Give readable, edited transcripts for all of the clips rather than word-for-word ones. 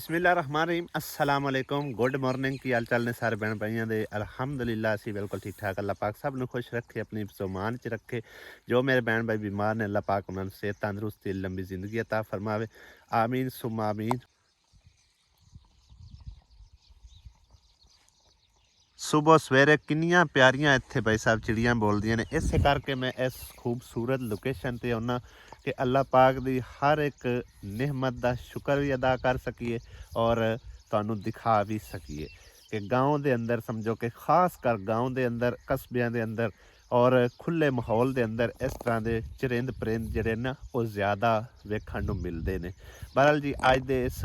बिस्मिल्लाहिर्रहमानिर्रहीम अस्सलाम वालेकुम गुड मॉर्निंग की हाल चाल ने सारे भैन भाइयों के अल्हम्दुलिल्लाह असी बिल्कुल ठीक ठाक अल्लाह पाक सब ਨੂੰ खुश रखे अपनी ज़ुबान च रखे जो मेरे बहन भाई बीमार ने अल्लाह पाक उन्होंने सेहत तंदुरुस्ती लंबी जिंदगी अता फरमावे आमीन सुम आमीन। सुबह सवेरे किन्नियां प्यारियां इत्थे भाई साहब चिड़ियां बोलदियां ने इस करके मैं इस खूबसूरत लोकेशन ते आउना कि अल्लाह पाक दी हर एक नेमत का शुक्र भी अदा कर सकीए और तुहानू दिखा भी सकीए कि गाँव के अंदर समझो कि खास कर गाँव के अंदर कस्बियां के अंदर और खुले माहौल के अंदर इस तरह के चरिंद परिंद जिहड़े ना वो ज़्यादा वेखण नूं मिलते हैं। बहरहाल जी अज दे इस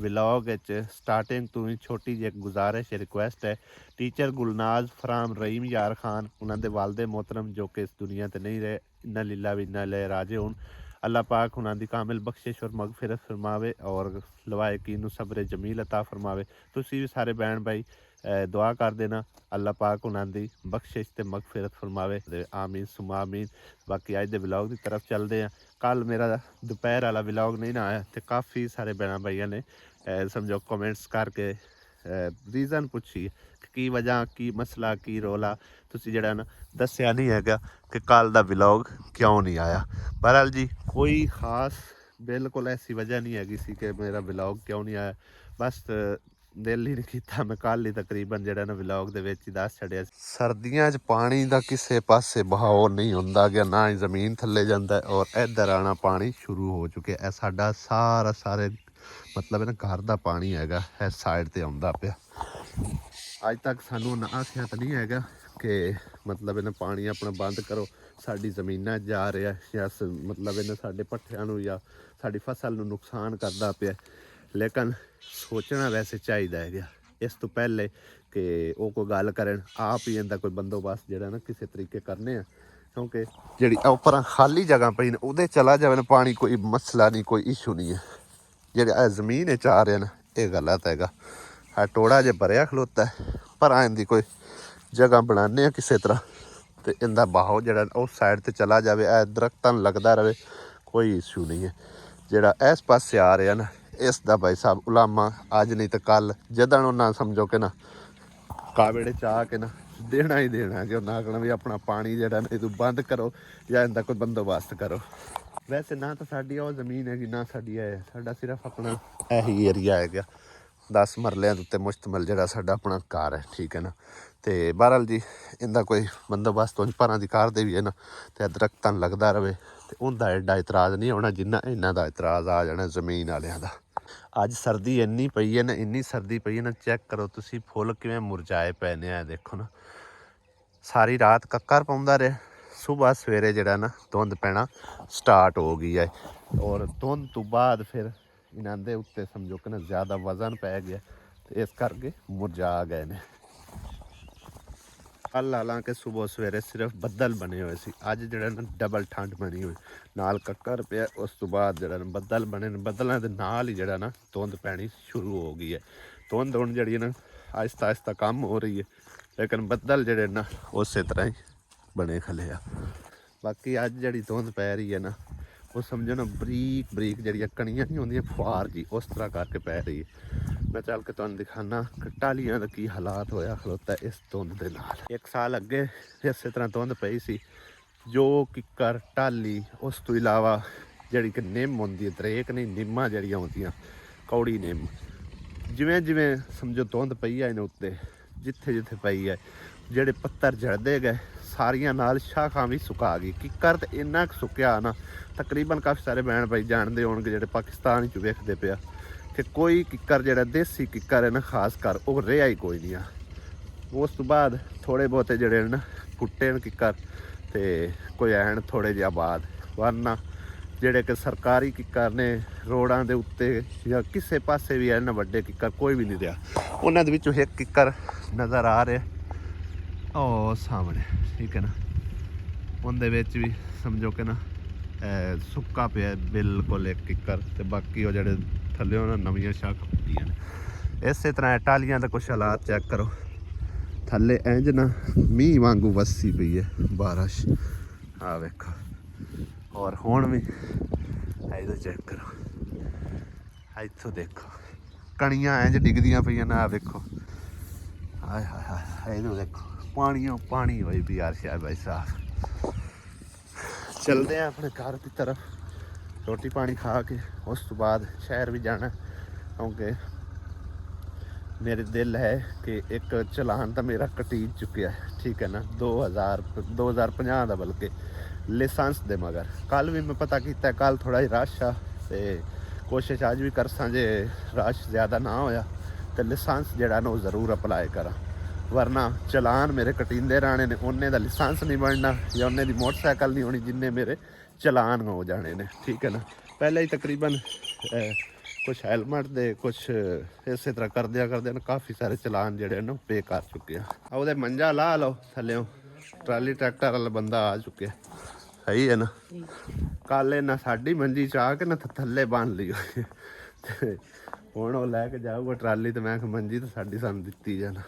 व्लॉग स्टार्टिंग तो ही छोटी जी एक गुजारिश रिक्वेस्ट है टीचर गुलनाज फराम रहीम यार खान उन्होंने वालदे मोहतरम जो कि इस दुनिया ते नहीं रहे इन्ना लीला भी इन्ना ले राजे हुन अल्लाह पाक उन्होंने कामिल बख्शिश और मगफिरत फरमावे और लवायकीन सब्र जमील अता फरमावे। तुसी भी सारे बहन भाई दुआ कर देना अल्लाह पाक उन्होंने बख्शिश ते मगफिरत फरमावे आमीन सुमा आमीन। बाकी अज दे व्लॉग की तरफ चलते हैं। कल मेरा दोपहर वाला व्लॉग नहीं ना आया तो काफ़ी सारे बहन भाइयों ने समझो कमेंट्स करके रीज़न पूछी की वजह की मसला की रौला तुसी जड़ा ना दस्या नहीं है कि कल का व्लॉग क्यों नहीं आया। बहरहाल जी कोई खास बिल्कुल ऐसी वजह नहीं हैगी सी कि मेरा व्लॉग क्यों नहीं आया बस दिल ही नहीं किया मैं कल ही तकरीबन जड़ा ना व्लॉग दे विच ही दस छड़िया। सर्दियां च पानी का किसी पासे बहाव नहीं होंदा गया ना ही जमीन थल्ले जांदा है और इधर आना पानी शुरू हो चुके है साडा सारा सारे मतलब है ना घर का पानी हैगा इस साइड ते आउंदा पिया। अज तक सानू ना आख्या तो नहीं हैगा कि मतलब इन्हें पानी अपना बंद करो साडी जमीना जा रहा है या मतलब इन्हें साडे पट्ठियां नूं या साडी फसल नूं नुकसान करदा पिया लेकिन सोचना वैसे चाहिए है इस तो पहले कि वो कोई गल करन आप ही इनका कोई बंदोबस्त जो ना किसी तरीके करने क्योंकि जी उपर खाली जगह पई ने उहदे चला जाए पानी कोई मसला नहीं कोई इशू नहीं है जे जमीन च आ रहे हैं ये गलत हैगा टोड़ा जे भरिया खलोता है पर इनकी कोई जगह बनाने किसी तरह तो इनका बहाव जरा उस साइड ते चला जाए दरख्तां लगता रहे कोई इशू नहीं है। जरा इस पासे आ रहा ना इसका भाई साहब उलामा अज नहीं तो कल जदन उन्हें समझो कि ना कावड़े च आके ना देना ही देना कि उन्हें आखना भी अपना पानी जरा ना तू बंद करो या इनका कोई बंदोबस्त करो। वैसे ना तो साड़ी वो जमीन हैगी ना साड़ी है साडा सिर्फ अपना यही एरिया है 10 मरलियां के उत्ते मुश्तमिल जरा साडा अपना घर है ठीक है ना। तो बहरहाल जी इनका कोई बंदोबस्त पर की कार दे भी है ना तो दरख्तां लगता रहे तो उनका एडा इतराज़ नहीं होना जिन्ना इन्हों का इतराज़ आ जाना जमीन वालियां दा। अज सर्दी इन्नी पई है ना इन्नी सर्दी पई है ना चैक करो तुसी फुल किवें मुरझाए पे ने देखो ना सारी रात कक्कर पाउंदा रहा सुबह सवेरे जरा ना धुंध पैना स्टार्ट हो गई है और धुंध तो बाद फिर इन्हों के उत्ते समझो कि ना ज़्यादा वजन पै गया तो इस करके मुरझा गए ने। कल हालांकि सुबह सवेरे सिर्फ बदल बने हुए सी अज जरा ना डबल ठंड बनी हुई नाल कक्कर पे उस तो बाद जरा बदल बने बदलों के नाल ही जरा ना धुंध पैनी शुरू हो गई है। धुंध हुण जी ना आहिस्ता आहिस्ता कम हो रही है लेकिन बदल जड़े ना उस तरह ही बने खले आ। बाकी अज जी धुंध पै रही है ना वो समझो ना बरीक बरीक जड़ियाँ कणियां नहीं होंदियां फुहार जी उस तरह करके पै रही है। मैं चल के तुहानूं दिखाना कि टालियां का की हालात होया खलोता इस धुंध के नाल। एक साल अगे इस तरह धुंध पई सी जो किक्कर टाली उस तो इलावा जी कि निम होंदी है दरेक नहीं निम्मां जड़ियां होंदियां कौड़ी निम जिमें जिमें समझो धुंध पई है इन्हें उत्ते जिथे जिथे पई है जेडे पत्तर झड़ते गए सारिया नाल शाखा भी सुका गई किक्कर तो इन्ना सुक्या ना तकरीबन काफ़ी सारे बहन भाई जानते होंगे जो पाकिस्तान च वेखते पे कि कोई किक्कर जो देसी किक्कर है ना खास कर वो रहा ही कोई नहीं आ। उस तो बाद थोड़े बहुते जड़े ना फुट्टे न किक्कर तो कोई ऐन थोड़े जिहा बाद वरना जेडे कि सरकारी किक्कर ने रोडों के उत्ते या किसी पासे भी है ना वड्डे किक्कर कोई भी नहीं रहा। उन्होंने विचों एक किक्कर नज़र आ रहा ओ सामने ठीक है ना उनके भी समझो कि ना सुक्का पे बिल्कुल एक किक्कर तो बाकी वो जड़े थल्ले ना नवियां शाखां पईयां ने। इस तरह टालियां का कुछ हालात चैक करो थल्ले इंज ना मींह वांगू वस्सी पई है बारिश आ वेखो और हुण भी इधर चेक करो इत्थों देखो ਕਣੀਆਂ ਇੰਜ ਡਿੱਗਦੀਆਂ ਪਈਆਂ ਨਾ। ਵੇਖੋ ਹਾਏ ਹਾਏ ਹਾਏ, ਇਹਨੂੰ ਦੇਖੋ ਪਾਣੀਓ ਪਾਣੀ ਹੋਈ ਵੀ ਯਾਰ। ਸ਼ਾਹ ਭਾਈ ਸਾਹਿਬ ਚਲਦੇ ਆ ਆਪਣੇ ਘਰ ਦੀ ਤਰਫ, ਰੋਟੀ ਪਾਣੀ ਖਾ ਕੇ ਉਸ ਤੋਂ ਬਾਅਦ ਸ਼ਹਿਰ ਵੀ ਜਾਣਾ, ਕਿਉਂਕਿ ਮੇਰੇ ਦਿਲ ਹੈ ਕਿ ਇੱਕ ਚਲਾਨ ਤਾਂ ਮੇਰਾ ਕਟੀ ਚੁੱਕਿਆ ਹੈ, ਠੀਕ ਹੈ ਨਾ, 2050 ਦਾ, ਬਲਕਿ ਲਾਇਸੈਂਸ ਦੇ ਮਗਰ। ਕੱਲ ਵੀ ਮੈਂ ਪਤਾ ਕੀਤਾ, ਕੱਲ ਥੋੜਾ ਜਿਹਾ ਰਸ਼ ਆ, ਤੇ ਕੋਸ਼ਿਸ਼ ਅੱਜ ਵੀ ਕਰਸਾਂ ਜੇ ਰਸ਼ ਜ਼ਿਆਦਾ ਨਾ ਹੋਇਆ ਤੇ ਲਾਇਸੈਂਸ ਜਿਹੜਾ ਨਾ ਉਹ ਜ਼ਰੂਰ ਅਪਲਾਈ ਕਰਾਂ, ਵਰਨਾ ਚਲਾਨ ਮੇਰੇ ਕਟੀਂਦੇ ਰਹਿਣੇ ਨੇ। ਉਹਨੇ ਦਾ ਲਾਇਸੈਂਸ ਨਹੀਂ ਬਣਨਾ ਜਾਂ ਉਹਨੇ ਦੀ ਮੋਟਰਸਾਈਕਲ ਨਹੀਂ ਹੋਣੀ ਜਿੰਨੇ ਮੇਰੇ ਚਲਾਨ ਹੋ ਜਾਣੇ ਨੇ, ਠੀਕ ਹੈ ਨਾ। ਪਹਿਲਾਂ ਹੀ ਤਕਰੀਬਨ ਕੁਛ ਹੈਲਮਟ ਦੇ ਕੁਛ ਇਸੇ ਤਰ੍ਹਾਂ ਕਰਦਿਆਂ ਨਾ ਕਾਫੀ ਸਾਰੇ ਚਲਾਨ ਜਿਹੜੇ ਨੇ ਪੇ ਕਰ ਚੁੱਕੇ ਆ। ਉਹਦੇ ਮੰਜਾ ਲਾ ਲਓ ਥੱਲਿਓਂ, ਟਰਾਲੀ ਟਰੈਕਟਰ ਵਾਲਾ ਬੰਦਾ ਆ ਚੁੱਕਿਆ, ਸਹੀ ਹੈ ਨਾ। ਕੱਲ ਇਹਨਾਂ ਸਾਡੀ ਮੰਜੀ ਚ ਆ ਕੇ ਨਾ ਥੱਲੇ ਬੰਨ ਲਈ ਤੇ ਹੁਣ ਉਹ ਲੈ ਕੇ ਜਾਊਗਾ ਟਰਾਲੀ, ਤੇ ਮੈਂ ਕਿਹਾ ਮੰਜੀ ਤਾਂ ਸਾਡੀ ਸਾਨੂੰ ਦਿੱਤੀ ਜਾਣਾ।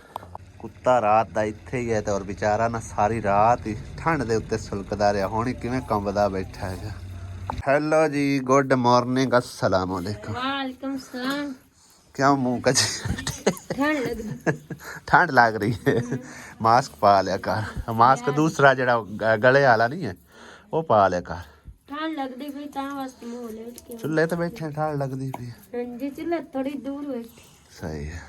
ਕੁੱਤਾ ਰਾਤ ਦਾ ਇੱਥੇ ਹੀ ਹੈ ਤੇ ਔਰ ਵਿਚਾਰਾ ਨਾ ਸਾਰੀ ਰਾਤ ਹੀ ਠੰਡ ਦੇ ਉੱਤੇ ਸੁਲਕਦਾ ਰਿਹਾ, ਹੁਣ ਕਿਵੇਂ ਕੰਬਦਾ ਬੈਠਾ ਹੈਗਾ। हेलो जी, गुड मॉर्निंग, अस्सलाम वालेकुम। वालेकुम सलाम। क्या मुंह का ठंड लग रही है? मास्क पा लिया कर, मास्क दूसरा जड़ा गले वाला नहीं है वो पा लिया कर। ठंड लगदी पई तां वास्ते मुंह लेट के चुल्ले तो बैठे ठंड लगदी पई। हां जी, चुल्ले थोड़ी दूर बैठे। सही है।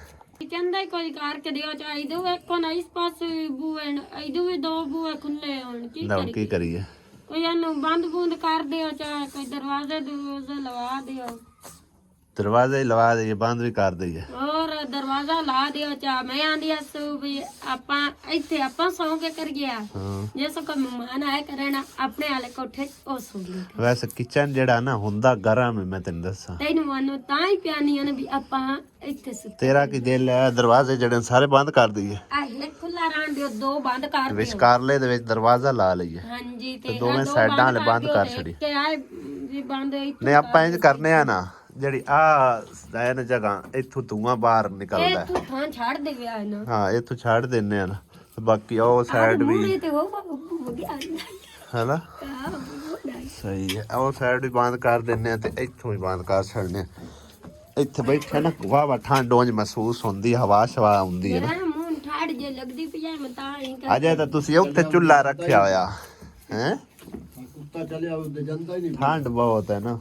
ਕਹਿੰਦਾ ਕੋਈ ਕਰਕੇ ਦਿਓ ਚਾਹੀ ਦੋ ਇੱਕ ਨਾ ਇਸ ਪਾਸੇ ਬੂਏ ਇਧਰ ਵੀ ਦੋ ਬੂਏ ਖੁੱਲੇ ਹੋਣ, ਕੀ ਕਰੀਏ? ਕੋਈ ਇਹਨੂੰ ਬੰਦ ਬੂੰਦ ਕਰ ਦਿਓ, ਚਾਹੇ ਕੋਈ ਦਰਵਾਜ਼ੇ ਲਵਾ ਦਿਓ। ਦਰਵਾਜ਼ੇ ਲਵਾ ਦਈਏ, ਬੰਦ ਵੀ ਕਰ ਦਈਏ, ਔਰ ਦਰਵਾਜ਼ਾ ਲਾ ਦਿਓ। ਚਾਹ ਮੈਂ ਆਂਦੀ ਅਸੂ ਵੀ ਆਪਾਂ ਇੱਥੇ ਆਪਾਂ ਸੌਂ ਕੇ ਕਰ ਗਿਆ, ਜੇ ਸੋ ਕੋਈ ਮਹਿਮਾਨ ਆਏ ਕਰਨਾ ਆਪਣੇ ਵਾਲੇ ਕੋਠੇ ਉਹ ਸੌਂ ਗਏ। ਵੈਸੇ ਕਿਚਨ ਜਿਹੜਾ ਨਾ ਹੁੰਦਾ ਗਰਮ ਹੈ, ਮੈਂ ਤੈਨੂੰ ਦੱਸਾਂ। ਤੈਨੂੰ ਮਨੂੰ ਤਾਂ ਹੀ ਪਿਆਨੀਆਂ ਨੇ ਵੀ ਆਪਾਂ ਇੱਥੇ ਸੁੱਤੇ। ਤੇਰਾ ਕੀ ਦਿਲ ਹੈ ਦਰਵਾਜ਼ੇ ਜਿਹੜੇ ਸਾਰੇ ਬੰਦ ਕਰ ਦਈਏ? ਆਹ ਖੁੱਲਾ ਰਹਿਣ ਦਿਓ, ਦੋ ਬੰਦ ਕਰ ਦਿਓ, ਵਿਚਕਾਰਲੇ ਦੇ ਵਿੱਚ ਦਰਵਾਜ਼ਾ ਲਾ ਲਈਏ। ਹਾਂਜੀ, ਤੇ ਦੋਵੇਂ ਸਾਈਡਾਂ ਵਾਲੇ ਬੰਦ ਕਰ ਛੜੀ। ਤੇ ਆਏ ਵੀ ਬੰਦ ਨਹੀਂ ਆਪਾਂ ਇੰਜ ਕਰਨੇ ਆ ਨਾ, ਜਿਹੜੀ ਆ ਐਨ ਜਗ੍ਹਾ ਇੱਥੋਂ ਧੂਆਂ ਬਾਹਰ ਨਿਕਲਦਾ, ਤੂੰ ਥਾਂ ਛੱਡ ਦੇ ਗਿਆ ਨਾ। ਹਾਂ ਇੱਥੋਂ ਛੱਡ ਦਿੰਨੇ ਆ ਨਾ, ਬਾਕੀ ਉਹ ਸਾਈਡ ਵੀ ਤੇ ਉਹ ਹੋ ਗਿਆ ਹੈਨਾ। ਸਹੀ ਹੈ, ਉਹ ਸਾਈਡ ਵੀ ਬੰਦ ਕਰ ਦਿੰਨੇ ਆ ਤੇ ਇੱਥੋਂ ਵੀ ਬੰਦ ਕਰ ਛੱਡਨੇ। ਇੱਥੇ ਬੈਠੇ ਨਾ ਵਾਵਾ ਠੰਡ ਉਂਝ ਮਹਿਸੂਸ ਹੁੰਦੀ, ਹਵਾ ਸ਼ਵਾ ਆਉਂਦੀ ਹੈ ਨਾ। ਮੂੰਹ ਠਾੜ ਜੇ ਲੱਗਦੀ ਪਈ ਐ, ਮੈਂ ਤਾਂ ਹੀ ਅਜੇ ਤਾਂ ਤੁਸੀਂ ਉੱਥੇ ਚੁੱਲ੍ਹਾ ਰੱਖਿਆ ਹੋਇਆ ਹੈ। ਕੁੱਤਾ ਚੱਲਿਆ ਉਹਦੇ ਜਾਂਦਾ ਹੀ ਨਹੀਂ, ਠੰਡ ਬਹੁਤ ਹੈ ਨਾ।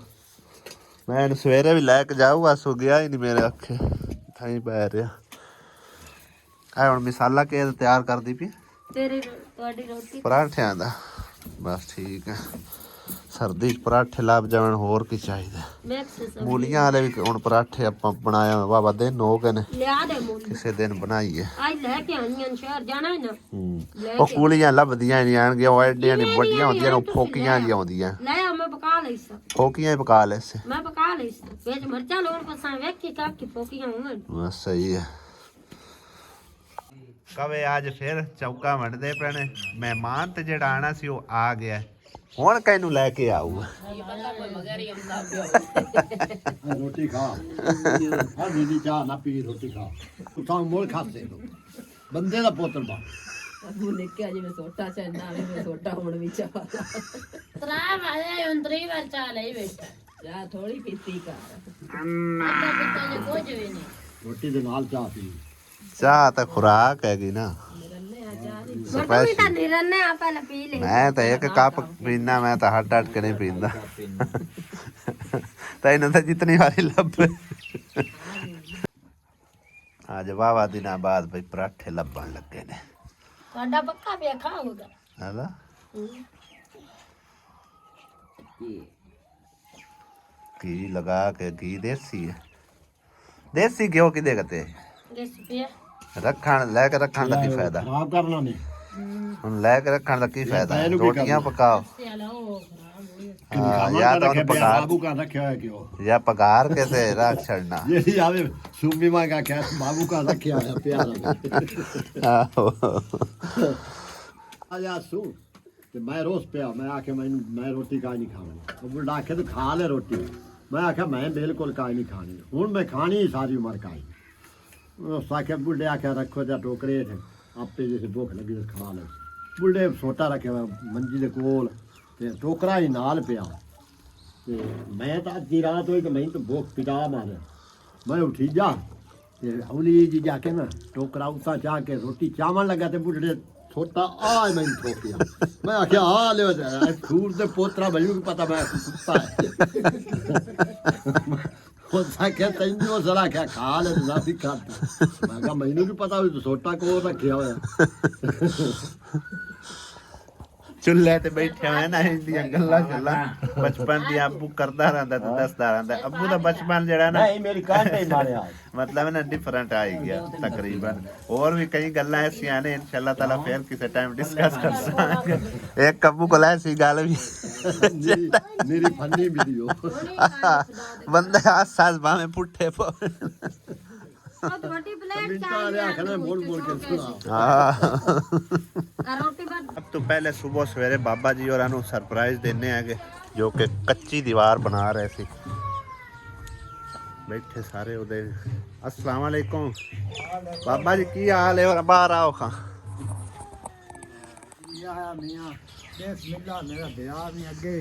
ਮੈਂ ਇਹਨੂੰ ਸਵੇਰੇ ਵੀ ਲੈ ਕੇ ਜਾਊਗਾ, ਸੋ ਗਿਆ ਹੀ ਨਹੀਂ ਮੇਰੇ ਅੱਖੇ, ਥਾਈ ਪੈ ਰਿਹਾ। ਆ ਹੁਣ ਮਸਾਲਾ ਕਿਹਦਾ ਤਿਆਰ ਕਰਦੀ ਪਈ? ਤੁਹਾਡੀ ਰੋਟੀ ਪਰਾਠਿਆਂ ਦਾ। ਬਸ ਠੀਕ ਹੈ, ਸਰਦੀ 'ਚ ਪਰਾਠੇ ਲੱਭ ਜਾਣ, ਹੋਰ ਕੀ ਚਾਹੀਦਾ। ਮੂਲੀਆਂ ਵਾਲੇ ਵੀ ਹੁਣ ਪਰਾਠੇ ਆਪਾਂ ਬਣਾਇਆ ਵਾਵਾ ਦਿਨ ਹੋ ਗਏ ਨੇ, ਲਿਆ ਦੇ ਮੂਲੀ ਕਿਸੇ ਦਿਨ ਬਣਾਈਏ। ਅੱਜ ਲੈ ਕੇ ਆਈਆਂ, ਸ਼ਹਿਰ ਜਾਣਾ ਹੈ ਨਾ। ਉਹ ਮੂਲੀਆਂ ਲੱਭਦੀਆਂ ਨਹੀਂ ਆਣਗੀਆਂ, ਉਹ ਐਡੀਆਂ ਨੇ ਵੱਡੀਆਂ ਹੁੰਦੀਆਂ, ਉਹ ਫੋਕੀਆਂ ਜਿਹੀਆਂ ਆਉਂਦੀਆਂ। ਲੈ ਆ, ਮੈਂ ਪਕਾ ਲਈ ਸਾਂ, ਫੋਕੀਆਂ ਹੀ ਪਕਾ ਲੈ ਸੇ। ਮੈਂ ਪਕਾ ਲਈ ਸਾਂ, ਵਿੱਚ ਮਿਰਚਾਂ ਲੋਣ ਪਸਾਂ ਵੇਖੀ ਕਾਕੀ ਫੋਕੀਆਂ ਹੋਣ। ਬਸ ਸਹੀ ਹੈ। ਕਵੇ ਅੱਜ ਫਿਰ ਚੌਕਾ ਵੰਡਦੇ ਪੈਣੇ, ਮਹਿਮਾਨ ਤੇ ਜਿਹੜਾ ਆਣਾ ਸੀ ਉਹ ਆ ਗਿਆ, ਹੁਣ ਕਿਹਨੂੰ ਲੈ ਕੇ ਆਊਗਾ? ਰੋਟੀ ਖਾ ਹਾਂ ਦੀ ਚਾਹ ਨਾ ਪੀ, ਰੋਟੀ ਖਾ ਤੂੰ ਤਾਂ ਮੋਲ ਖਾਤੇ ਤੂੰ ਬੰਦੇ ਦਾ ਪੁੱਤਰ ਬਾ ਉਹ ਨਿੱਕਿਆ ਜਿਵੇਂ ਸੋਟਾ ਚੈਨਾ ਵੀ ਸੋਟਾ ਹੁਣ ਵੀ ਚਾਹ ਤਰਾ ਵਾਲੇ ਅੰਦਰੀ ਵਾਰ ਚਾਹ ਲਈ ਬੈਠਾ, ਚਾਹ ਥੋੜੀ ਪੀਤੀ ਕਰ ਅੱਧਾ ਪੀਤਾ ਨੇ ਕੁਝ ਵੀ ਨਹੀਂ। ਰੋਟੀ ਦੇ ਨਾਲ ਚਾਹ ਪੀ। ਚਾਹ ਤਾਂ ਖੁਰਾਕ ਹੈਗੀ ਨਾ। ਮੈਂ ਵੀ ਤਾਂ ਨਿਰਨੇ ਆ ਪਹਿਲਾਂ ਪੀ ਲਈ। ਮੈਂ ਤਾਂ ਇੱਕ ਕੱਪ ਪੀਣਾ, ਮੈਂ ਤਾਂ ਹੱਟ ਹੱਟ ਕੇ ਨਹੀਂ ਪੀਂਦਾ। ਤੈਨੂੰ ਤਾਂ ਜਿਤਨੀ ਵਾਰੀ ਲੱਭੇ। ਅੱਜ ਵਾਵਾ ਦਿਨਾਂ ਬਾਅਦ ਬਈ ਪਰਾਠੇ ਲੱਭਣ ਲੱਗੇ ਨੇ। ਤੁਹਾਡਾ ਪੱਕਾ ਪਿਆ ਖਾਊਗਾ ਹੈਨਾ? ਘੀ ਲਗਾ ਕੇ, ਘੀ ਦੇਸੀ ਹੈ, ਦੇਸੀ ਘਿਓ ਕਿਦੇ ਕਤੇ ਦੇਸੀ ਪਿਆ ਰੱਖਣ, ਲੈ ਕੇ ਰੱਖਣ ਦਾ ਕੀ ਫਾਇਦਾ? ਖਰਾਬ ਕਰਨਾ ਨਹੀਂ, ਹੁਣ ਲੈ ਕੇ ਰੱਖਣ ਦਾ ਕੀ ਫਾਇਦਾ? ਰੋਟੀਆਂ ਪਕਾਓ, ਹਾਂ ਜਾਂ ਤਾਂ ਉਹਨੂੰ ਪਕਾ ਬਾਬੂ ਕਾ ਰੱਖਿਆ ਹੋਇਆ ਕਿਉਂ, ਜਾਂ ਪਕਾਰ ਕੇ ਤੇ ਰੱਖ ਛੱਡਣਾ। ਜਿਹੜੀ ਆਵੇ ਸੁਮੀ ਮਾਂ ਕਾ ਕਿਹਾ ਬਾਬੂ ਕਾ ਰੱਖਿਆ ਹੋਇਆ ਪਿਆਰਾ। ਆਹੋ ਆ ਜਾ ਸੂ ਤੇ ਮੈਂ ਰੋਜ਼ ਪਿਆ, ਮੈਂ ਆਖਿਆ ਮੈਂ ਰੋਟੀ ਕਾਹ ਨਹੀਂ ਖਾਣੀ। ਉਹ ਬੁੱਢਾ ਆਖਿਆ ਤੂੰ ਖਾ ਲੈ ਰੋਟੀ, ਮੈਂ ਆਖਿਆ ਮੈਂ ਬਿਲਕੁਲ ਕਾਹ ਨਹੀਂ ਖਾਣੀ, ਹੁਣ ਮੈਂ ਖਾਣੀ ਸਾਰੀ ਉਮਰ ਕਾਹ। ਉਸ ਆਖਿਆ ਬੁੱਢੇ ਆਖਿਆ ਰੱਖੋ ਜਾਂ ਟੋਕਰੇ ਆਪੇ ਜੇ ਭੁੱਖ ਲੱਗੀ ਤਾਂ ਖਾ ਲੈ। ਬੁੱਢੇ ਸੋਟਾ ਰੱਖਿਆ ਮੰਜੀ ਦੇ ਕੋਲ ਤੇ ਟੋਕਰਾ ਹੀ ਨਾਲ ਪਿਆ, ਤੇ ਮੈਂ ਤਾਂ ਅੱਧੀ ਰਾਤ ਹੋਈ ਤੇ ਮੈਨੂੰ ਤਾਂ ਭੁੱਖ ਪਿਟਾ ਮਾਰਿਆ। मैं उठी जा ते हौली जी जाके ना टोकरा उसा चाह के रोटी चावल लगा ते बुढ़े छोटा आ मैं ठोकिया मैं आख्या आ ले सूर दे पोतरा भई को पता मैं कुत्ता है वो साख्या तैਨੂੰ जरा क्या खा ले ना भी खाता मैं कहा मैनू भी पता भी छोटा को रखिया होया ਚੁੱਲ੍ਹੇ ਤੇ ਬੈਠੇ ਹੋਏ ਨਾ ਇਹਦੀਆਂ ਗੱਲਾਂ ਚੱਲਾਂ ਬਚਪਨ ਦੀ ਅੱਬੂ ਕਰਦਾ ਰਹਿੰਦਾ ਤੇ ਦੱਸਦਾ ਰਹਿੰਦਾ ਅੱਬੂ ਦਾ ਬਚਪਨ ਜਿਹੜਾ ਨਾ नहीं मेरी कांटे मारिया ਮਤਲਬ ਨਾ ਡਿਫਰੈਂਟ ਆ ਹੀ ਗਿਆ ਤਕਰੀਬਨ ਹੋਰ ਵੀ ਕਈ ਗੱਲਾਂ ਐਸੀਆਂ ਨੇ ਇਨਸ਼ਾਅੱਲਾ ਤਾਲਾ ਫੇਰ ਕਿਸੇ ਟਾਈਮ ਡਿਸਕਸ ਕਰ ਸਾਂਗੇ ਇੱਕ ਅੱਬੂ ਕੋਲ ਐਸੀ ਗੱਲ ਵੀ मेरी फनी वीडियो ਬੰਦੇ ਆਸਾਸ ਬਾਵੇਂ ਪੁੱਠੇ ਪੋ ਉਹ ਤੁਹਾਡੀ ਪਲੇਟ मिनटा ले आखना बोल बोल के सुना ਆ ਰੋਟੀ ਬਾਅਦ अब तो पहले सुबह सवेरे बाबा जी और सरप्राइज देने आगे जो कि कच्ची दीवार बना रहे थे बैठे सारे उधर अस्सलाम वालेकुम बाबा जी की हाल है और बाहर आओ खां मियां बिस्मिल्लाह मेरा ब्याह भी अगे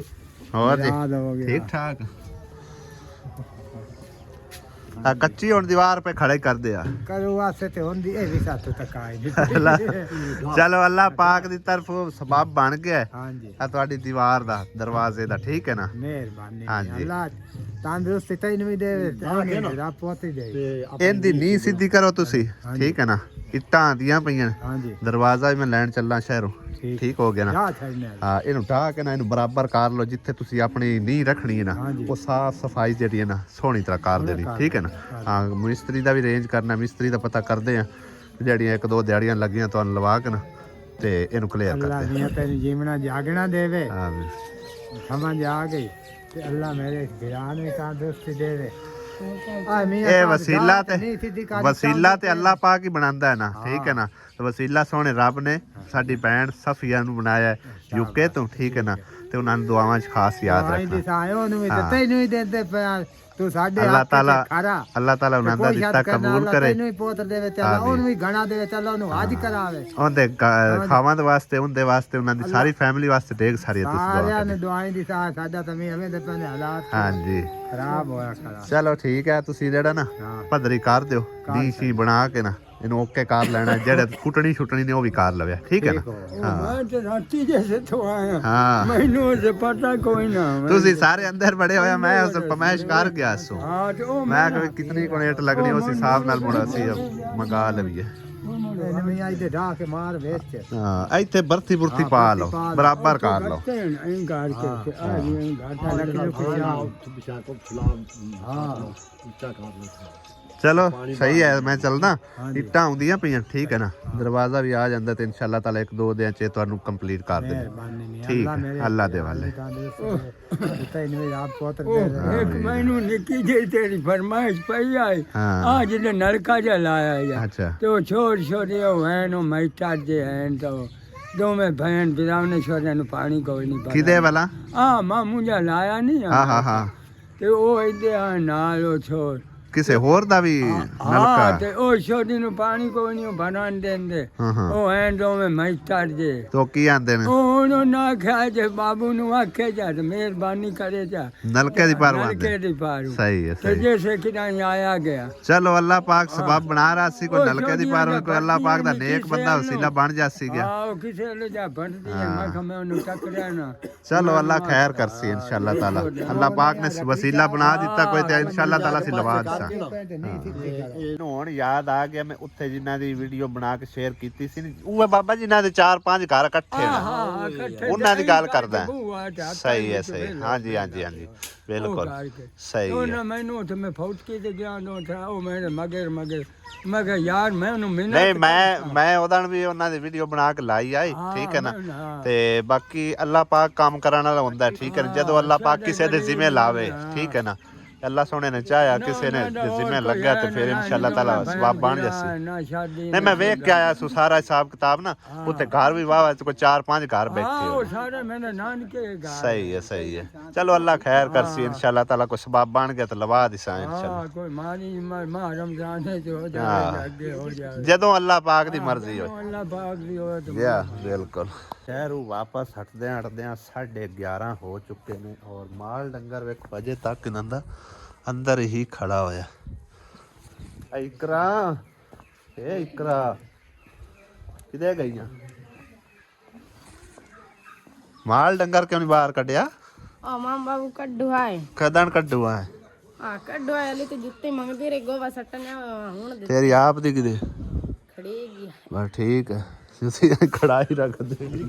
और जी याद हो गया ठीक ठाक कच्ची और दीवार पे खड़े कर दिया करो वास्ते ते होंदी ए भी साथ तक आई नहीं चलो अल्लाह पाक दी तरफ सबब बन गया हां जी आ ਤੁਹਾਡੀ ਦੀਵਾਰ ਦਾ ਦਰਵਾਜ਼ੇ ਦਾ ਠੀਕ ਹੈ ਨਾ ਮਿਹਰਬਾਨੀ हाँ जी। ਅੱਲਾਹ ਤੰਦਰੁਸਤੀ ਤੈਨੂੰ ਵੀ ਦੇਵੇ ਤੇ ਰੱਬ ਪੋਤੀ ਦੇ ਇਹਦੀ ਨੀਂਹ ਸਿੱਧੀ ਕਰੋ ਤੁਸੀਂ ਠੀਕ ਹੈ ਨਾ ਇੱਟਾਂ ਆਂਦੀਆਂ ਪਈਆਂ ਹਾਂ ਜੀ ਦਰਵਾਜ਼ਾ ਵੀ ਮੈਂ ਲੈਣ ਚੱਲਾਂ ਸ਼ਹਿਰੋਂ ਠੀਕ ਹੋ ਗਿਆ ਨਾ ਜਾ ਛੱਡਨੇ ਹਾਂ ਇਹਨੂੰ ਢਾਹ ਕੇ ਨਾ ਇਹਨੂੰ ਬਰਾਬਰ ਕਰ ਲਓ ਜਿੱਥੇ ਤੁਸੀਂ ਆਪਣੀ ਨੀਂਹ ਰੱਖਣੀ ਹੈ ਨਾ ਹਾਂਜੀ। ਉਹ ਸਾਫ ਸਫਾਈ ਜਿਹੜੀ ਹੈ ਨਾ ਸੋਹਣੀ ਤਰ੍ਹਾਂ ਕਰ ਦੇਣੀ ਠੀਕ ਹੈ ਨਾ ਹਾਂ ਮਿਸਤਰੀ ਦਾ ਵੀ ਰੇਂਜ ਕਰਨਾ ਮਿਸਤਰੀ ਦਾ ਪਤਾ ਕਰਦੇ ਆ ਜਿਹੜੀਆਂ ਇੱਕ ਦੋ ਦਿਹਾੜੀਆਂ ਲੱਗੀਆਂ ਤੁਹਾਨੂੰ ਲਵਾ ਕੇ ਨਾ ਤੇ ਇਹਨੂੰ ਕਲੀਅਰ ਅੱਲਾਹ ਕਰਦੇ ਮੀਆਂ ਤੈਨੂੰ ਜੀਵਣਾ ਜਾਗਣਾ ਦੇਵੇ ਹਾਂ ਸਮਝ ਆ ਗਈ ਤੇ ਅੱਲਾਹ ਮੇਰੇ ਗਿਰਾਨ ਵੀ ਤੰਦਰੁਸਤੀ ਦੇਵੇ ਆ ਮੀਆਂ ਇਹ ਵਸੀਲਾ ਤੇ ਨਹੀਂ ਸਿੱਧੀ ਕਰ ਵਸੀਲਾ ਤੇ ਅੱਲਾਹ ਪਾਕ ਹੀ ਬਣਾਉਂਦਾ ਹੈ ਨਾ ਠੀਕ ਹੈ ਨਾ ਤੇ ਵਸੀਲਾ ਸੋਹਣੇ ਰੱਬ ਨੇ ਸਾਡੀ ਭੈਣ ਸਫੀਆ ਨੂੰ ਬਣਾਇਆ ਯੂਕੇ ਤੋਂ ਠੀਕ ਹੈ ਨਾ ਤੇ ਉਹਨਾਂ ਨੂੰ ਦੁਆਵਾਂ 'ਚ ਖਾਸ ਯਾਦ ਆਈ ਰੱਖਣਾ ਦਿਸਾਏ ਉਹਨੂੰ ਵੀ ਦਿੱਤੇ ਨੂੰ ਵੀ ਦਿੰਦੇ ਪਿਆ ਤੂੰ ਸਾਡੇ ਅੱਲਾਹ ਹੱਥ ਤਾਲਾ ਤੇ ਖਰਾ ਅੱਲਾਹ ਤਾਲਾ ਉਹਨਾਂ ਦਾ ਦਿੱਤਾ ਕਬੂਲ ਕਰੇ ਤੈਨੂੰ ਵੀ ਪੁੱਤਰ ਦੇਵੇ ਤੇ ਅੱਲਾਹ ਉਹਨੂੰ ਵੀ ਗਣਾ ਦੇਵੇ ਤੇ ਅੱਲਾਹ ਉਹਨੂੰ ਹੱਜ ਕਰਾਵੇ ਉਹਦੇ ਖਾਵਾਂ ਦੇ ਵਾਸਤੇ ਉਹਦੇ ਵਾਸਤੇ ਉਹਨਾਂ ਦੀ ਸਾਰੀ ਫੈਮਿਲੀ ਵਾਸਤੇ ਢੇਰ ਸਾਰੀ ਤੁਸੀਂ ਦੁਆ ਸਾਰਿਆਂ ਕਰੋ ਨੇ ਦੁਆਈ ਦੀ ਸਾਡਾ ਤਾਂ ਵੀ ਐਵੇਂ ਦੇ ਪੈਣੇ ਹਾਲਾਤ ਹਾਂਜੀ ਖਰਾਬ ਹੋਇਆ ਖਰਾਬ ਚਲੋ ਠੀਕ ਹੈ ਤੁਸੀਂ ਜਿਹੜਾ ਨਾ ਹਾਂ। ਪੱਧਰੀ ਕਰ ਦਿਓ ਡੀਸੀ ਬਣਾ ਕੇ ਨਾ ਇਹਨੂੰ ਓਕੇ ਕਰ ਲੈਣਾ ਜਿਹੜੇ ਫੁੱਟਣੀ ਛੁੱਟਣੀ ਨੇ ਉਹ ਵੀ ਕਰ ਲਵੇ ਠੀਕ ਹੈ ਨਾ ਹਾਂ ਮੈਂ ਤੇ ਰਾਤੀ ਜੈਸੇ ਤੋਂ ਆਇਆ ਹਾਂ ਮੈਨੂੰ ਤੇ ਪਤਾ ਕੋਈ ਨਾ ਤੁਸੀਂ ਸਾਰੇ ਅੰਦਰ ਬੜੇ ਹੋਇਆ ਮੈਂ ਉਸ ਪਰਮੇਸ਼ ਕਰ ਗਿਆ ਸੋ ਹਾਂ ਤੇ ਉਹ ਮੈਂ ਕਿ ਕਿਤਨੀ ਕੋਨੇਟ ਲੱਗਣੀ ਉਸ ਹਿਸਾਬ ਨਾਲ ਮੁੜਾ ਸੀ ਮੰਗਾ ਲਵੀਏ ਨਵੀਂ ਆਈ ਤੇ ਢਾ ਕੇ ਮਾਰ ਵੇਚ ਹਾਂ ਇੱਥੇ ਬਰਥੀ ਬੁਰਥੀ ਪਾ ਲਓ ਬਰਾਬਰ ਕਰ ਲਓ ਐਂ ਗਾੜ ਕੇ ਆ ਜੀ ਘਾਟਾ ਲੱਗ ਜੂ ਪਿਛਾ ਕੋ ਫਲਾਮ ਹਾਂ ਉੱਚਾ ਕਰ ਲਓ ਚਲੋ ਸਹੀ ਹੈ ਮੈਂ ਚੱਲਦਾ ਇੱਟਾਂ ਆਉਂਦੀਆਂ ਪਈਆਂ ਠੀਕ ਹੈ ਨਾ ਦਰਵਾਜ਼ਾ ਵੀ ਆ ਜਾਂਦਾ ਤੇ ਇਨਸ਼ਾਅੱਲਾ ਤਾਲਾ ਇੱਕ ਦੋ ਦਿਨਾਂ ਚ ਤੁਹਾਨੂੰ ਕੰਪਲੀਟ ਕਰ ਦੇ ਠੀਕ ਹੈ ਅੱਲਾ ਦੇ ਵਾਲੇ ਇੱਕ ਮੈਨੂੰ ਨਿੱਕੀ ਜਿਹੀ ਤੇਰੀ ਫਰਮਾਇਸ਼ ਪਈ ਆਈ ਆ ਜਿਹਨੇ ਨਲਕਾ ਜਿਹਾ ਲਾਇਆ ਅੱਛਾ ਤੇ ਉਹ ਛੋਟੇ ਉਹ ਹੈਨ ਉਹ ਮੈਟਾ ਜੇ ਹੈਨ ਤਾਂ ਦੋਵੇਂ ਭੈਣ ਬਿਰਾਵਨੇ ਛੋਟਿਆਂ ਨੂੰ ਪਾਣੀ ਕੋਈ ਨਹੀਂ ਪਾ ਕਿਦੇ ਵਾਲਾ ਆ ਮਾਮੂ ਜਿਹਾ ਲਾਇਆ ਨਹੀਂ ਹਾਂ ਹਾਂ ਹਾਂ ਤੇ ਉਹ ਇਹਦੇ ਆ ਨਾਲ ਉਹ ਛੋੜ ਕਿਸੇ ਹੋਰ ਦਾ ਵੀ ਹਾਂ ਨਲਕਾ ਤੇ ਉਹ ਛੋਟੀ ਨੂੰ ਪਾਣੀ ਕੋਈ ਨਹੀਂ ਬਣਾਉਣ ਦਿੰਦੇ ਹਾਂ ਹਾਂ ਉਹ ਹੈਨ ਦੋਵੇਂ ਮੈਟਾ ਜੇ ਤੋ ਕੀ ਆਂਦੇ ਨੇ ਉਹਨੂੰ ਨਾ ਖਿਆ ਜੇ ਬਾਬੂ ਨੂੰ ਆਖੇ ਜਾ ਤੇ ਮਿਹਰਬਾਨੀ ਕਰੇ ਜਾ ਨਲਕੇ ਦੀ ਪਾਰ ਨਲਕੇ ਦੀ ਪਾਰੂ ਸਹੀ ਹੈ ਤੇ ਸਹੀ जैसे कि नहीं आया गया ਚਲੋ ਅੱਲਾ ਪਾਕ ਸਬਬ ਬਣਾ ਰਹਾ ਸੀ ਕੋਈ ਨਲਕੇ ਦੀ ਪਾਰ ਕੋਈ ਅੱਲਾ ਪਾਕ ਦਾ ਨੇਕ ਬੰਦਾ ਵਸੀਲਾ ਬਣ ਜਾਸੀ ਗਿਆ आओ किसे ले जा भटती है मैं मैं उन्हें टकरा ना ਚਲੋ ਅੱਲਾ ਖੈਰ ਕਰਸੀ ਇਨਸ਼ਾਅੱਲਾ ਤਾਲਾ ਅੱਲਾ ਪਾਕ ਨੇ ਵਸੀਲਾ ਬਣਾ ਦਿੱਤਾ ਕੋਈ ਤੇ ਇਨਸ਼ਾਅੱਲਾ ਤਾਲਾ ਸੀ ਲਵਾ ਦਿੱਤਾ ਇਹਨੂੰ ਹੁਣ ਯਾਦ ਆ ਗਿਆ ਮੈਂ ਉੱਥੇ ਜਿਨ੍ਹਾਂ ਦੀ ਵੀਡੀਓ ਬਣਾ ਕੇ ਸ਼ੇਅਰ ਕੀਤੀ ਸੀ ਉਹ ਬਾਬਾ ਜੀ ਨਾਲ ਦੇ 4-5 ਘਰ ਇਕੱਠੇ ਨੇ ਉਹਨਾਂ ਦੀ ਗੱਲ ਕਰਦਾ ਸਹੀ ਹੈ ਸਹੀ ਹਾਂਜੀ ਹਾਂਜੀ ਹਾਂਜੀ ਬਿਲਕੁਲ ਸਹੀ ਹੈ ਉਹਨਾਂ ਮੈਨੂੰ ਤੇ ਮੈਂ ਫੌਜ ਕੇ ਤੇ ਗਿਆ ਨੋ ਥਾ ਉਹ ਮੇਰੇ ਮਗਰ ਮੈਂ ਕਿਹਾ ਯਾਰ ਮੈਂ ਉਹਨੂੰ ਮਿਹਨਤ ਨਹੀਂ ਮੈਂ ਉਹਦਾਂ ਵੀ ਉਹਨਾਂ ਦੀ ਵੀਡੀਓ ਬਣਾ ਕੇ ਲਾਈ ਆਈ ਠੀਕ ਹੈ ਨਾ ਤੇ ਬਾਕੀ ਅੱਲਾ ਪਾਕ ਕੰਮ ਕਰਨ ਵਾਲਾ ਹੁੰਦਾ ਠੀਕ ਹੈ ਜਦੋਂ ਅੱਲਾ ਪਾਕ ਕਿਸੇ ਦੇ ਜ਼ਿੰਮੇ ਲਾਵੇ ਠੀਕ ਹੈ ਨਾ ਅੱਲਾ ਸੋਹਣੇ ਨੇ ਚਾਹਿਆ ਕਿਸੇ ਨੇ ਜ਼ਿੰਮੇ ਲੱਗਿਆ ਤੇ ਫਿਰ ਇਨਸ਼ਾਅੱਲਾ ਤਾਲਾ ਸਵਾਬ ਬਣ ਜਾਸੀ ਨਾ ਸ਼ਾਦੀ ਨਹੀਂ ਮੈਂ ਵੇਖ ਕੇ ਆਇਆ ਸੂ ਸਾਰਾ ਹਿਸਾਬ ਕਿਤਾਬ ਨਾ ਉੱਤੇ ਘਰ ਵੀ ਵਾਹ ਕੋਈ 4-5 ਘਰ ਬੈਠੇ ਉਹ ਹੋ ਸਾਰੇ ਮੇਰੇ ਨਾਨਕੇ ਗਾ ਸਹੀ ਹੈ ਚਲੋ ਅੱਲਾ ਖੈਰ ਕਰਸੀ ਇਨਸ਼ਾਅੱਲਾ ਤਾਲਾ ਕੋਈ ਸਵਾਬ ਬਣ ਗਿਆ ਤਾਂ ਲਵਾ ਦਿਸਾਂ ਇਨਸ਼ਾਅੱਲਾ ਹਾਂ ਕੋਈ ਮਾਨੀ ਮਾਹ ਰਮਜ਼ਾਨ ਹੈ ਜੋ ਹੋ ਜਾਏ ਅੱਗੇ ਹੋ ਜਾਏ ਜਦੋਂ ਅੱਲਾ ਪਾਕ ਦੀ ਮਰਜ਼ੀ ਹੋਏ ਅੱਲਾਹ ਪਾਕ ਦੀ ਹੋਏ ਤੇ ਯਾ ਬਿਲਕੁਲ ਸ਼ਹਿਰੋਂ ਵਾਪਸ ਹਟਦਿਆਂ 11:30 ਹੋ ਚੁੱਕੇ ਨੇ ਔਰ ਮਾਲ ਡੰਗਰ ਵੇਖ ਅਜੇ ਤੱਕ ਇਹਨਾਂ ਦਾ ਅੰਦਰ ਹੀ ਖੜਾ ਹੋਇਆ ਇਕਰਾ ਇਹ ਇਕਰਾ ਕਿਦੇ ਗਈਆਂ ਮਾਲ ਡੰਗਰ ਕਿਉਂ ਨਹੀਂ ਬਾਹਰ ਕੱਢਿਆ ਆ ਮਾਂ ਬਾਬੂ ਕੱਢੂ ਆਏ ਕਦਣ ਕੱਢੂ ਆ ਆ ਕੱਢੂ ਆਏ ਲਈ ਤੇ ਜੁੱਤੀ ਮੰਗਦੀ ਰੇ ਗੋਵਾ ਸੱਟਨੇ ਹੁਣ ਦੇ ਤੇਰੀ ਆਪ ਦੀ ਕਿਦੇ ਖੜੇਗੀ ਬਸ ਠੀਕ ਹੈ ਤੁਸੀਂ ਕੜਾਈ ਰੱਖ ਦੇ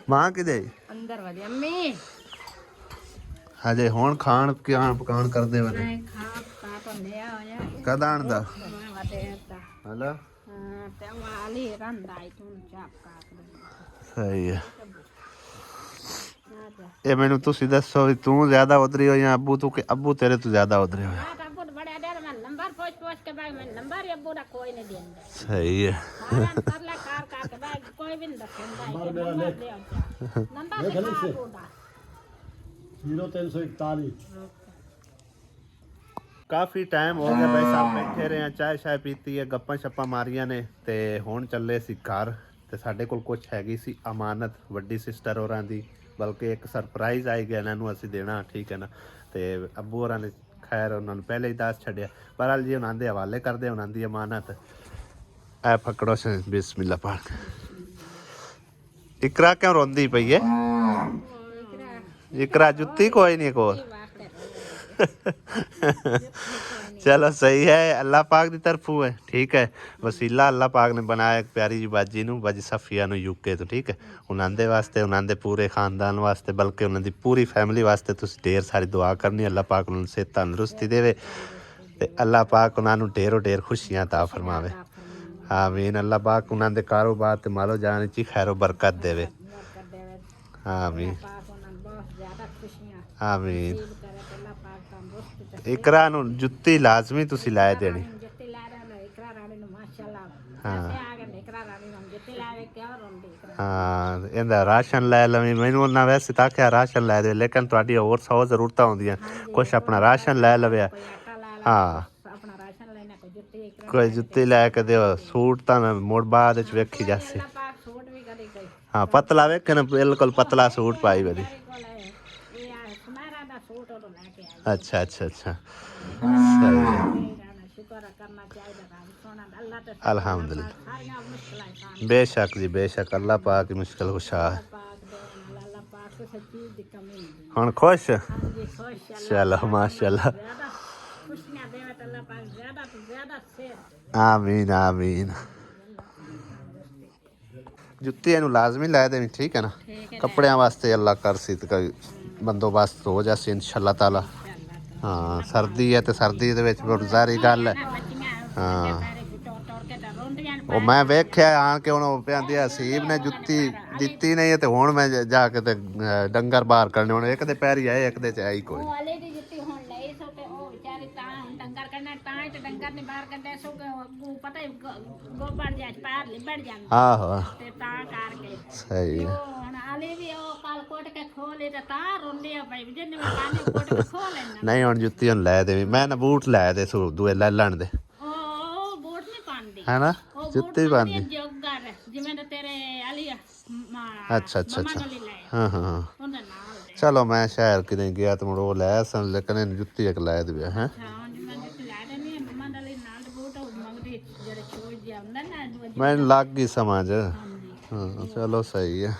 ਮਾਂ ਕਿਦੇ ਅੰਦਰ ਵਧਿਆ ਅੰਮੀ ਹਜੇ ਹੁਣ ਖਾਣ ਪਕਾਣ ਕਰਦੇ ਵਨੇ ਮੈਂ ਖਾ ਪਾ ਲਿਆ ਹੋਇਆ ਕਦਾਂ ਦਾ ਮੈਂ ਵਦੇ ਤਾਂ ਹਲਾ ਹਾਂ ਤੇ ਵਾਲੀ ਰੰਦਾਈ ਤੂੰ ਚਾਪ ਕਾਟ ਸਹੀ ਹੈ ਇਹ ਮੈਨੂੰ ਤੁਸੀਂ ਦੱਸੋ ਵੀ ਤੂੰ ਜ਼ਿਆਦਾ ਉਧਰੀ ਹੋ ਜਾਂ ਅੱਬੂ ਤੂੰ ਕਿ ਅੱਬੂ ਤੇਰੇ ਤੋਂ ਜ਼ਿਆਦਾ ਉਧਰੇ ਹੋਇਆ ਸਹੀ ਹੈ जीरो 341 ਕਾਫੀ ਟਾਈਮ ਹੋ ਗਿਆ ਬਈ ਸਭ ਬੈਠੇ ਰਹੇ ਆ ਚਾਹ ਸ਼ਾਇ ਪੀਤੀ ਹੈ ਗੱਪਾਂ ਛੱਪਾਂ ਮਾਰੀਆਂ ਨੇ ਤੇ ਹੁਣ ਚੱਲੇ ਸੀ ਘਰ ਤੇ ਸਾਡੇ ਕੋਲ ਕੁਝ ਹੈਗੀ ਸੀ ਅਮਾਨਤ ਵੱਡੀ ਸਿਸਟਰ ਹੋਰਾਂ ਦੀ ਬਲਕਿ ਇੱਕ ਸਰਪ੍ਰਾਈਜ਼ ਆਈ ਗਿਆ ਇਹਨਾਂ ਨੂੰ ਅਸੀਂ ਦੇਣਾ ਠੀਕ ਹੈ ਨਾ ਤੇ ਅੱਬੂ ਹੋਰਾਂ ਨੇ ਖੈਰ ਉਹਨਾਂ ਨੂੰ ਪਹਿਲੇ ਹੀ ਦੱਸ ਛੱਡਿਆ ਪਰ ਹਾਲ ਜੀ ਉਹਨਾਂ ਦੇ ਹਵਾਲੇ ਕਰਦੇ ਉਹਨਾਂ ਦੀ ਅਮਾਨਤ ਐ ਫਕੜੋ ਸੇ ਬਿਸਮਿਲ੍ਲਾ ਪਾਕ ਇਕਰਾ ਕਿਉਂ ਰੋਂਦੀ ਪਈ ਹੈ इकरा जुत्ती कोई नहीं कोल चलो सही है अल्लाह पाक की तरफों है ठीक है वसीला अल्लाह पाक ने बनाया एक प्यारी जी बाजी नू बाजी सफिया नू यूके तो ठीक है उन्होंने वास्ते उन्होंने पूरे खानदान वास्ते बल्कि उन्होंने पूरी फैमिली वास्ते तुसी ढेर सारी दुआ करनी अल्लाह पाक उन्होंने सेहत तंदुरुस्ती देवे ते अल्लाह पाक उन्होंने ढेरों ढेर खुशियां अता फरमावे आमीन अल्लाह पाक उन्होंने कारोबार ते मालो जान च खैरो बरकत देवे आमीन आमीन इकरा नू जुत्ती लाजमी तुसी लाए देनी हाँ इहदा राशन लै लवी मैनू उन्हें वैसे तो आख्या राशन लै दे लेकिन तुहाडी होर 100 जरूरतां होंदियां कुछ अपना राशन लै लवे हाँ कोई जुत्ती लै के दिओ सूट तां मुड़ बाद च वेखी जासी हाँ पतला वेखे ना बिल्कुल पतला सूट पाई वरी अच्छा अच्छा अच्छा सही है अल्हम्दुलिल्लाह बेशक जी बेशक अल्लाह पाक की मुश्किल कुशा है हुण खुश चलो माशाल्लाह आमीन आमीन जुत्ती ਇਹਨੂੰ ਲਾਜ਼ਮੀ ਲੈ ਦੇਣੀ ਠੀਕ ਹੈ ਨਾ ਕੱਪੜਿਆਂ ਵਾਸਤੇ ਅੱਲਾ ਕਰਸੀ ਤੇ ਬੰਦੋਬਸਤ ਹੋ ਜਾਸੀ ਇਨਸ਼ਾਅੱਲਾ ਤਾਲਾ ਹਾਂ ਸਰਦੀ ਹੈ ਤੇ ਸਰਦੀ ਦੇ ਵਿੱਚ ਗੁਜ਼ਾਰੀ ਗੱਲ ਹੈ ਹਾਂ ਉਹ ਮੈਂ ਵੇਖਿਆ ਆ ਕਿ ਹੁਣ ਪਿਆਂਦੀ ਹਸੀਬ ਨੇ ਜੁੱਤੀ ਦਿੱਤੀ ਨਹੀਂ ਤੇ ਹੁਣ ਮੈਂ ਜਾ ਕੇ ਤੇ ਡੰਗਰ ਬਾਹਰ ਕਰਨੇ ਹੁਣ ਇੱਕ ਦੇ ਪੈਰੀ ਆਏ ਇੱਕ ਦੇ ਚ ਆਈ ਕੋਈ ਆਹੋ ਸਹੀ ਹੈ ਨਹੀਂ ਹੁਣ ਜੁੱਤੀ ਹੁਣ ਲੈ ਦੇਵੀਂ ਮੈਂ ਨਾ ਬੂਟ ਲੈ ਦੇ ਸੂ ਦੂਏ ਲੈ ਲੈਣ ਦੇ ਹੈ ਨਾ ਜੁੱਤੀ ਪਾਉਂਦੀ ਅੱਛਾ ਅੱਛਾ ਅੱਛਾ ਹਾਂ ਹਾਂ ਚਲੋ ਮੈਂ ਸ਼ਹਿਰ ਕਿਤੇ ਗਿਆ ਤੇ ਮੁੜ ਉਹ ਲੈ ਸਨ ਲੇਕਿਨ ਇਹਨੂੰ ਜੁੱਤੀ ਇੱਕ ਲੈ ਦੇਵੇ ਹੈ ਮੈਨੂੰ ਲੱਗ ਗਈ ਸਮਝ ਹਾਂ ਚਲੋ ਸਹੀ ਹੈ